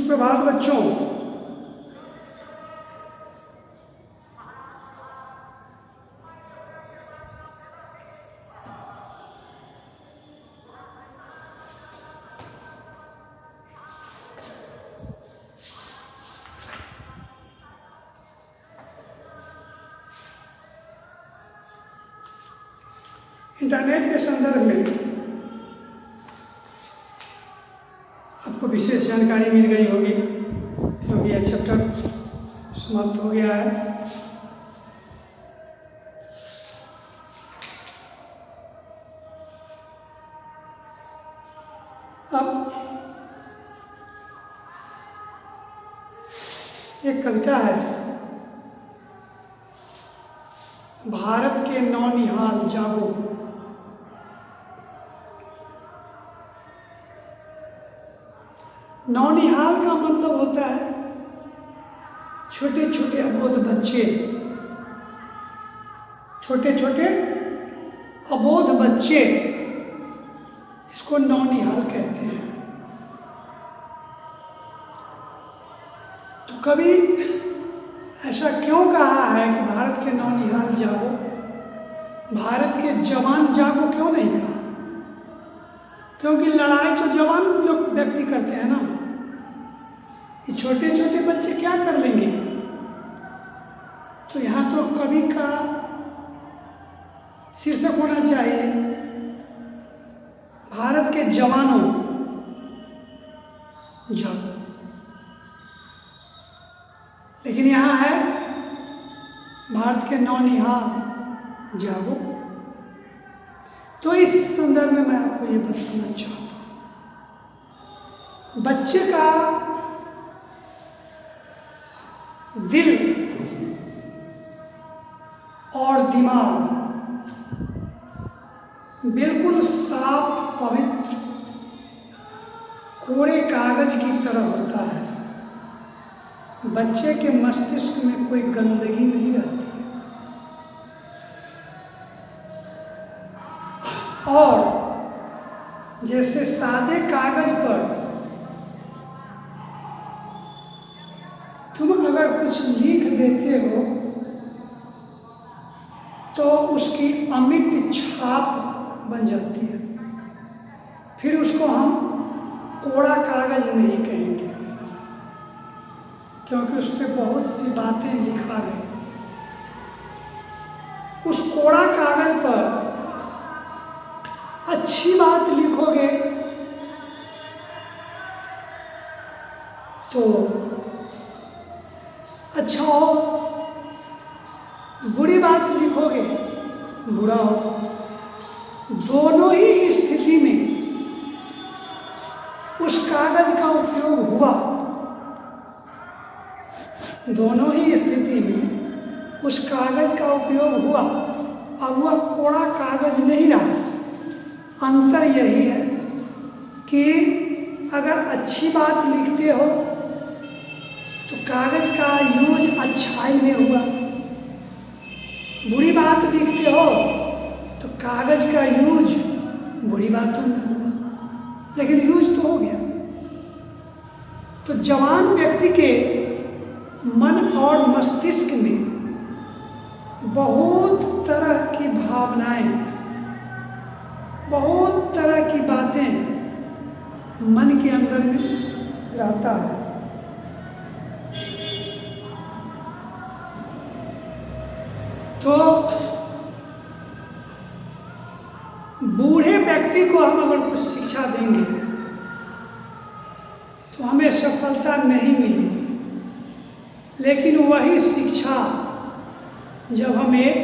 सुप्रभात बच्चों। इंटरनेट के संदर्भ में आपको विशेष जानकारी मिल गई होगी, क्योंकि यह चैप्टर समाप्त हो गया है। अब एक कविता है, भारत के नौनिहाल जागो। नौनिहाल का मतलब होता है छोटे छोटे अबोध बच्चे। छोटे छोटे अबोध बच्चे, इसको नौनिहाल कहते हैं। तो कभी ऐसा क्यों कहा है कि भारत के नौनिहाल जागो, भारत के जवान जागो क्यों नहीं कहा? क्योंकि लड़ाई तो जवान लोग व्यक्ति करते हैं ना। ये छोटे छोटे बच्चे क्या कर लेंगे? तो यहाँ तो कवि का शीर्षक होना चाहिए, भारत के जवानों जागो। लेकिन यहाँ है भारत के नौनिहाल जागो। तो इस संदर्भ में मैं आपको ये बताना चाहता हूँ, बच्चे का दिल और दिमाग बिल्कुल साफ पवित्र कोरे कागज की तरह होता है। बच्चे के मस्तिष्क में कोई गंदगी नहीं रहती है। और जैसे सादे कागज पर तुम अगर कुछ लिख देते हो तो उसकी अमिट छाप बन जाती है। फिर उसको हम कोरा कागज नहीं कहेंगे, क्योंकि उस पर बहुत सी बातें लिखा गई। उस कोरा कागज पर अच्छी बात लिखोगे तो अच्छा हो, बुरी बात लिखोगे बुरा हो। दोनों ही स्थिति में उस कागज का उपयोग हुआ। दोनों ही स्थिति में उस कागज का उपयोग हुआ। अब वह कोरा कागज नहीं रहा। अंतर यही है कि अगर अच्छी बात लिखते हो तो कागज का यूज अच्छाई में हुआ, बुरी बात लिखते हो तो कागज का यूज बुरी बातों में हुआ, लेकिन यूज तो हो गया। तो जवान व्यक्ति के मन और मस्तिष्क में बहुत तरह की भावनाएं, बहुत तरह की बातें मन के अंदर में रहता है। तो बूढ़े व्यक्ति को हम अगर कुछ शिक्षा देंगे तो हमें सफलता नहीं मिलेगी। लेकिन वही शिक्षा जब हम एक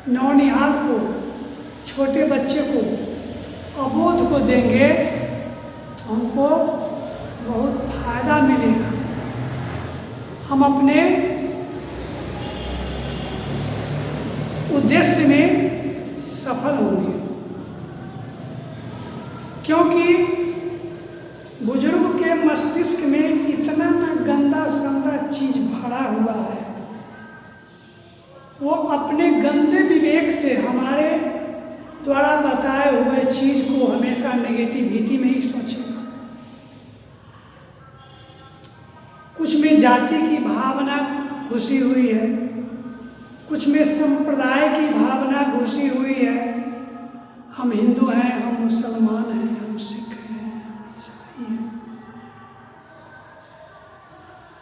नौनिहाल को, छोटे बच्चे को, अबोध को देंगे तो हमको बहुत फायदा मिलेगा। हम अपने उद्देश्य में सफल होंगे, क्योंकि बुजुर्ग के मस्तिष्क में इतना ना गंदा संदा चीज भरा हुआ है। वो अपने गंदे विवेक से हमारे द्वारा बताए हुए चीज को हमेशा नेगेटिविटी में ही सोचेगा। जाति की भावना घुसी हुई है, कुछ में संप्रदाय की भावना घुसी हुई है। हम हिंदू हैं, हम मुसलमान हैं, हम सिख हैं, हम ईसाई हैं।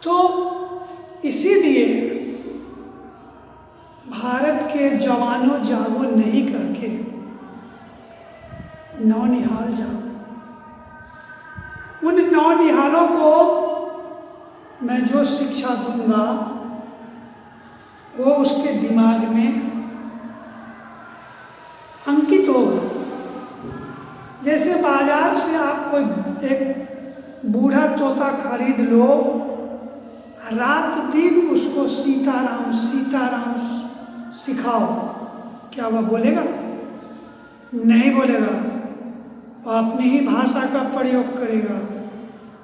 तो इसीलिए भारत के जवानों जागो नहीं करके नौनिहाल जाओ। उन नौनिहालों को मैं जो शिक्षा दूंगा वो उसके दिमाग में अंकित होगा। जैसे बाजार से आप कोई एक बूढ़ा तोता खरीद लो, रात दिन उसको सीताराम सीताराम सिखाओ, क्या वह बोलेगा? नहीं बोलेगा। वो अपनी ही भाषा का प्रयोग करेगा।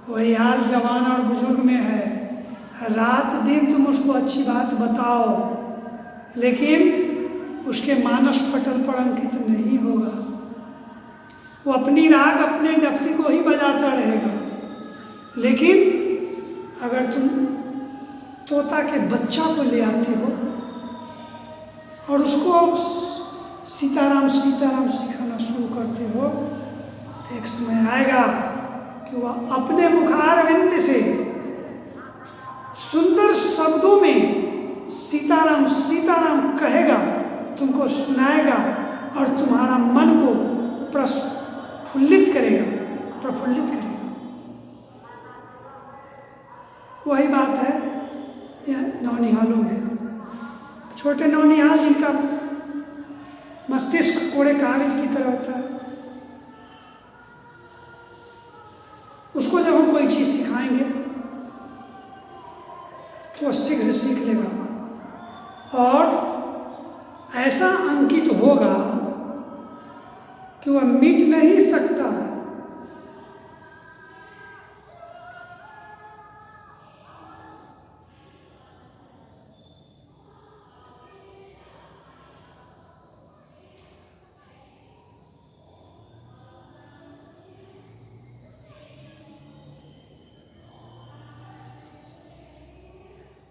वही हाल जवान और बुजुर्ग में है। रात दिन तुम उसको अच्छी बात बताओ, लेकिन उसके मानस पटल पर अंकित नहीं होगा। वो अपनी राग अपने डफली को ही बजाता रहेगा। लेकिन अगर तुम तोता के बच्चा को ले आते हो और उसको सीताराम सीताराम सिखाना शुरू करते हो, तो एक समय आएगा कि वह अपने मुखारविंद से सुंदर शब्दों में सीताराम सीताराम कहेगा, तुमको सुनाएगा और तुम्हारा मन को प्रफुल्लित करेगा, प्रफुल्लित करेगा। वही बात है नौनिहालों में। छोटे नौनिहाल जिनका मस्तिष्क कोरे कागज की तरह होता है, उसको जब हम कोई चीज़ सिखाएंगे तो वह शीघ्र सीख लेगा और ऐसा अंकित होगा कि वह मिट नहीं सकता है।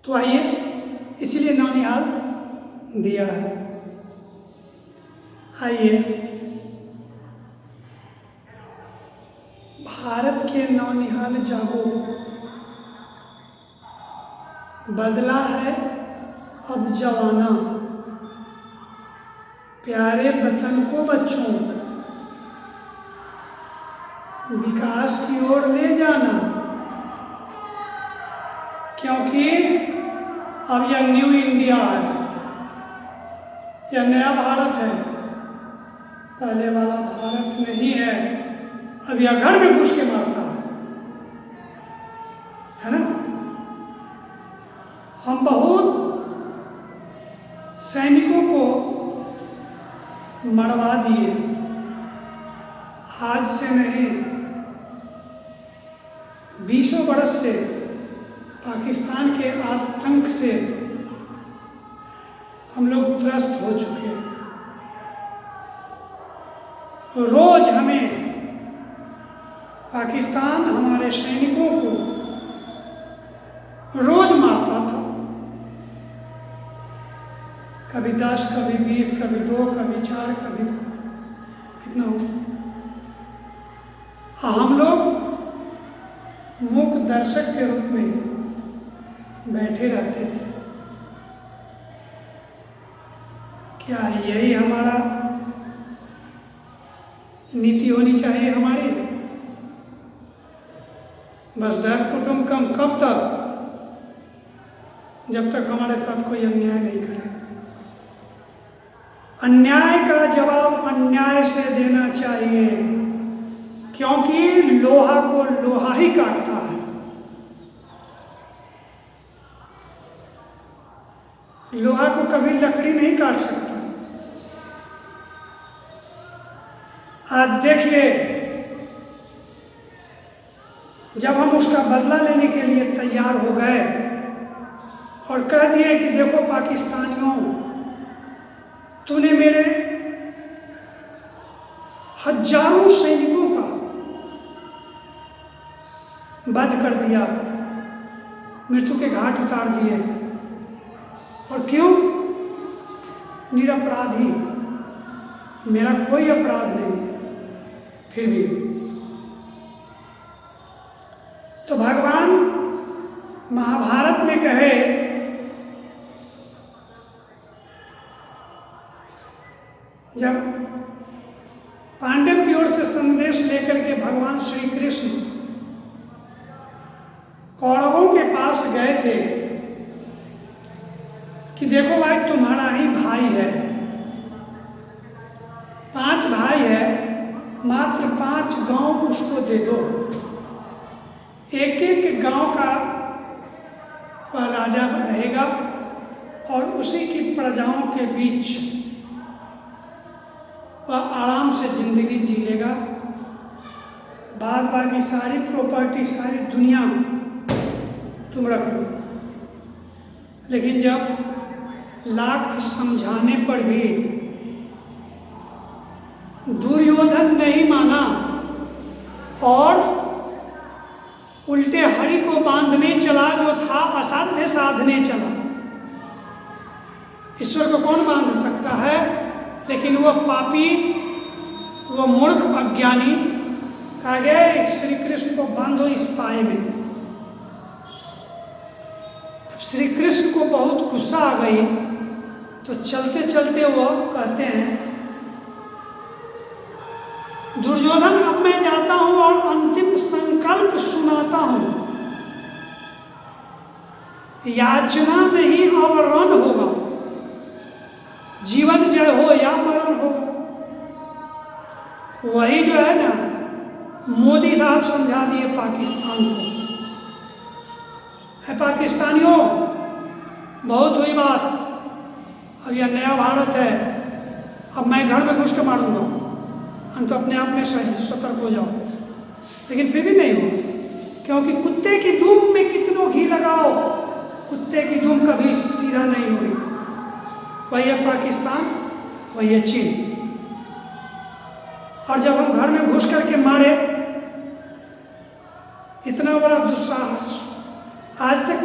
तो आइए, इसीलिए नौनिहाल दिया है। आइए, भारत के नौनिहाल जागो, बदला है अब जमाना, प्यारे वतन को बच्चों विकास की ओर ले जाना। क्योंकि अब यह न्यू इंडिया है, यह नया भारत है, पहले वाला भारत नहीं है। अब यह घर में घुस के मारता है ना। हम बहुत सैनिकों को मरवा दिए, आज से नहीं 20 बरस से पाकिस्तान के आतंक से हम लोग त्रस्त हो चुके हैं। रोज हमें पाकिस्तान हमारे सैनिकों को रोज मारता था, कभी 10, कभी 20, कभी 2, कभी 4, कभी कितना हो। हम लोग मूक दर्शक के रूप में बैठे रहते थे। क्या यही हमारा नीति होनी चाहिए हमारी? वसुधैव कुटुंबकम कब तक? जब तक हमारे साथ कोई अन्याय नहीं करे। अन्याय का जवाब अन्याय से देना चाहिए, क्योंकि लोहा को लोहा ही काटता है। लोहा को कभी लकड़ी नहीं काट सकता। आज देखिए, जब हम उसका बदला लेने के लिए तैयार हो गए और कह दिए कि देखो पाकिस्तानियों, तूने मेरे हजारों सैनिकों का वध कर दिया, मृत्यु के घाट उतार दिए। और क्यों? निरपराधी, मेरा कोई अपराध नहीं है, फिर भी। तो भगवान महाभारत में कहे जब पांडव की ओर से संदेश लेकर के भगवान श्री कृष्ण कौरवों के पास गए थे कि देखो भाई, तुम्हारा ही भाई है, 5 भाई है, मात्र 5 गांव उसको दे दो, एक एक गांव का वह राजा रहेगा और उसी की प्रजाओं के बीच वह आराम से जिंदगी जी लेगा। बाद बाकी सारी प्रॉपर्टी, सारी दुनिया तुम रख लो। लेकिन जब लाख समझाने पर भी दुर्योधन नहीं माना और उल्टे हरि को बांधने चला, जो था असाध्य साधने चला। ईश्वर को कौन बांध सकता है? लेकिन वह पापी, वह मूर्ख अज्ञानी कहा गया श्री कृष्ण को बांधो इस पाए में। तब श्री कृष्ण को बहुत गुस्सा आ गई, तो चलते चलते वह कहते हैं, दुर्योधन अब मैं जाता हूं और अंतिम संकल्प सुनाता हूं, याचना नहीं अब रण होगा, जीवन जय हो या मरण होगा। वही जो है ना, मोदी साहब समझा दिए पाकिस्तान को। है पाकिस्तानियों, बहुत हुई बात, अब यह नया भारत है, अब मैं घर में घुस के मारूंगा, हम तो अपने आप में सही सतर्क हो जाओ। लेकिन फिर भी नहीं हुआ, क्योंकि कुत्ते की दुम में कितनों घी लगाओ, कुत्ते की दुम कभी सीधा नहीं हुई। वही है पाकिस्तान, वही है चीन। और जब हम घर में घुस करके मारे, इतना बड़ा दुस्साहस आज तक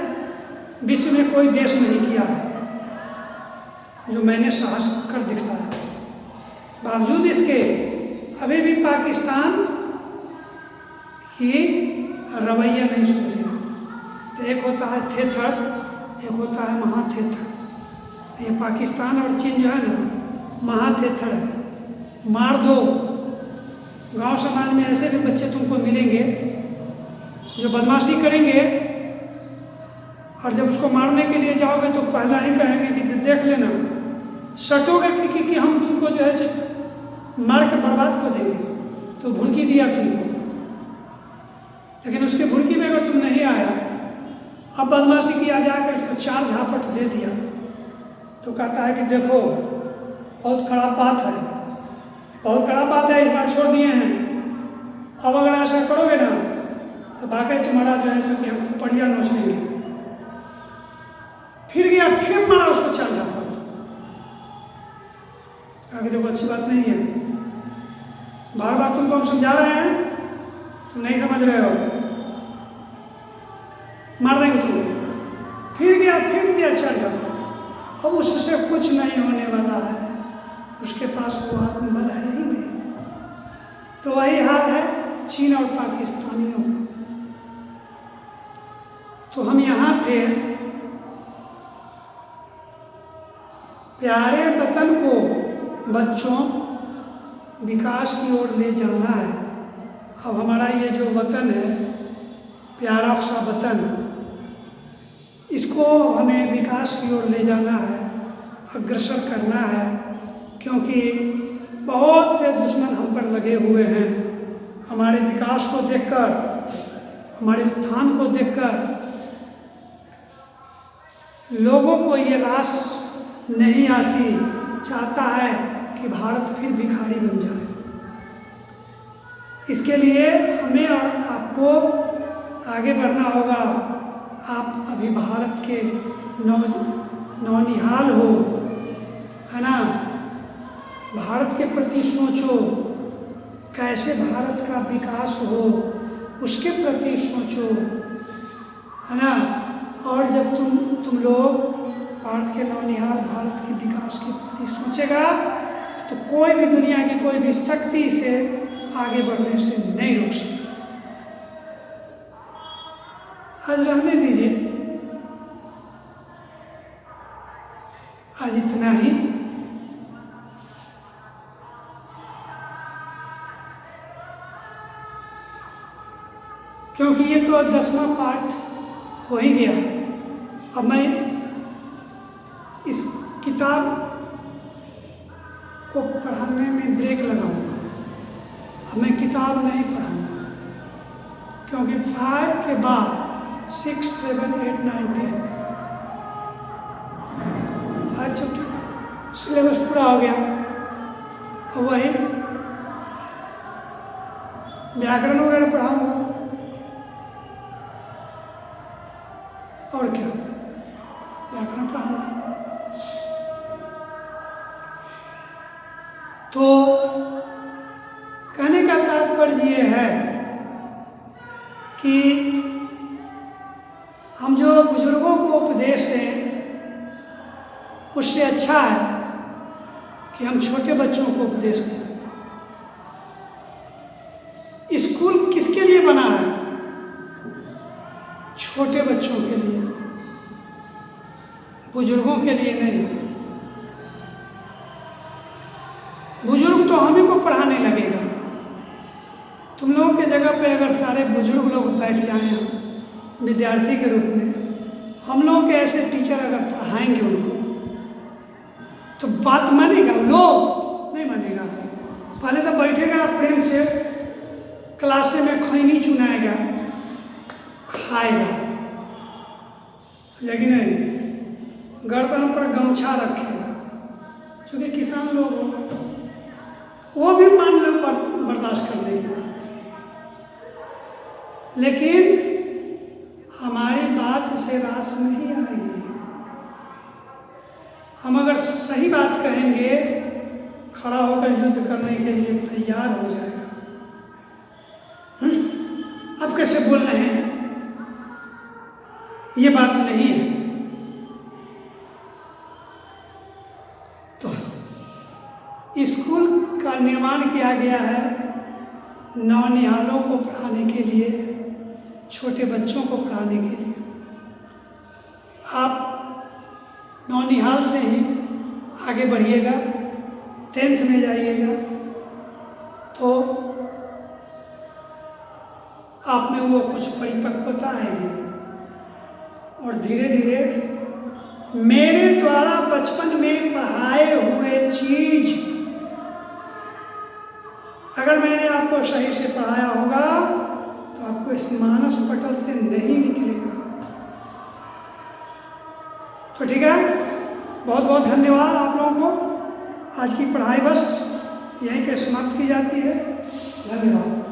विश्व में कोई देश नहीं किया है जो मैंने साहस कर दिखलाया। बावजूद इसके अभी भी पाकिस्तान की रवैया नहीं सुधरी। तो एक होता है थेथर, एक होता है महाथेथर। ये पाकिस्तान और चीन जो है ना, महाथेथर है। मार दो। गांव समाज में ऐसे भी बच्चे तुमको मिलेंगे जो बदमाशी करेंगे, और जब उसको मारने के लिए जाओगे तो पहला ही कहेंगे कि देख लेना, सटोगे कि हम तुमको जो है मार के बर्बाद कर देंगे, तो भुड़की दिया तुमको। लेकिन उसके भुड़की में अगर तुम नहीं आया, अब बदमाशी किया जाकर उसको 4 झापट दे दिया, तो कहता है कि देखो बहुत खराब बात है, बहुत खराब बात है, इस बार छोड़ दिए हैं, अब अगर ऐसा करोगे ना तो वाकई तुम्हारा जो है सो कि हम बढ़िया नोच लेंगे। फिर गया, फिर मारा उसको 4 झापट। आगे देखो अच्छी बात नहीं है, बार बार तुमको हम समझा रहे हैं, तुम नहीं समझ रहे हो, मार देंगे तुम। फिर गया, फिर दिया 4 झापट। अब उससे कुछ नहीं होने वाला है, उसके पास वो आत्मबल है ही नहीं। तो वही हाल है चीन और पाकिस्तानियों का। तो हम यहाँ थे, प्यारे वतन को बच्चों विकास की ओर ले जाना है। अब हमारा ये जो वतन है, प्यारा सा वतन, इसको हमें विकास की ओर ले जाना है, अग्रसर करना है, क्योंकि बहुत से दुश्मन हम पर लगे हुए हैं। हमारे विकास को देखकर, हमारे उत्थान को देखकर लोगों को ये रास नहीं आती, चाहता है कि भारत फिर भिखारी बन जाए। इसके लिए हमें और आपको आगे बढ़ना होगा। आप अभी भारत के नौनिहाल हो, है ना? भारत के प्रति सोचो, कैसे भारत का विकास हो, उसके प्रति सोचो, है ना? और जब तुम लोग भारत के नौनिहाल भारत के विकास के प्रति सोचेगा तो कोई भी दुनिया की कोई भी शक्ति इसे आगे बढ़ने से नहीं रोक सकती। आज रहने दीजिए, आज इतना ही। क्योंकि ये तो 10वां पार्ट हो ही गया। अब मैं इस किताब को पढ़ाने में ब्रेक लगाऊंगा। अब मैं किताब नहीं पढ़ाऊंगा, क्योंकि 5 के बाद 6, 7, 8, 9, 10 5 चैप्टर सिलेबस पूरा हो गया। अब वही व्याकरण वगैरह पढ़ाऊंगा और क्या, व्याकरण पढ़ाऊंगा। तो कहने का तात्पर्य ये है कि हम जो बुजुर्गों को उपदेश दें उससे अच्छा है कि हम छोटे बच्चों को उपदेश दें। स्कूल किसके लिए बना है? छोटे बच्चों के लिए, बुजुर्गों के लिए नहीं। बुजुर्ग तो हमें को पढ़ाने लगेगा। तुम लोगों की जगह पे अगर सारे बुजुर्ग लोग बैठ जाएं विद्यार्थी के रूप में, हम लोग के ऐसे टीचर अगर पढ़ाएंगे उनको तो बात मानेगा? लोग नहीं मानेगा। पहले तो बैठेगा प्रेम से, क्लासे में खैनी चुनाएगा, खाएगा, लेकिन नहीं, गर्दन पर गमछा रखेगा। क्योंकि किसान लोग होगा, वो भी मान लो बर्दाश्त कर लेगा, लेकिन हमारी बात उसे रास नहीं आएगी। हम अगर सही बात कहेंगे, खड़ा होकर युद्ध करने के लिए तैयार हो जाएगा। अब कैसे बोल रहे हैं? ये बात नहीं है। तो स्कूल का निर्माण किया गया है नौनिहालों को पढ़ाने के लिए, छोटे बच्चों को पढ़ाने के लिए। आप नौनिहाल से ही आगे बढ़िएगा, 10th में जाइएगा तो आप में वो कुछ परिपक्वता आएगी और धीरे धीरे मेरे द्वारा बचपन में पढ़ाए हुए चीज अगर मैंने आपको सही से पढ़ाया होगा तो आपको इस मानस पटल से नहीं निकलेगा। तो ठीक है, बहुत बहुत धन्यवाद आप लोगों को। आज की पढ़ाई बस यहीं पे समाप्त की जाती है। धन्यवाद।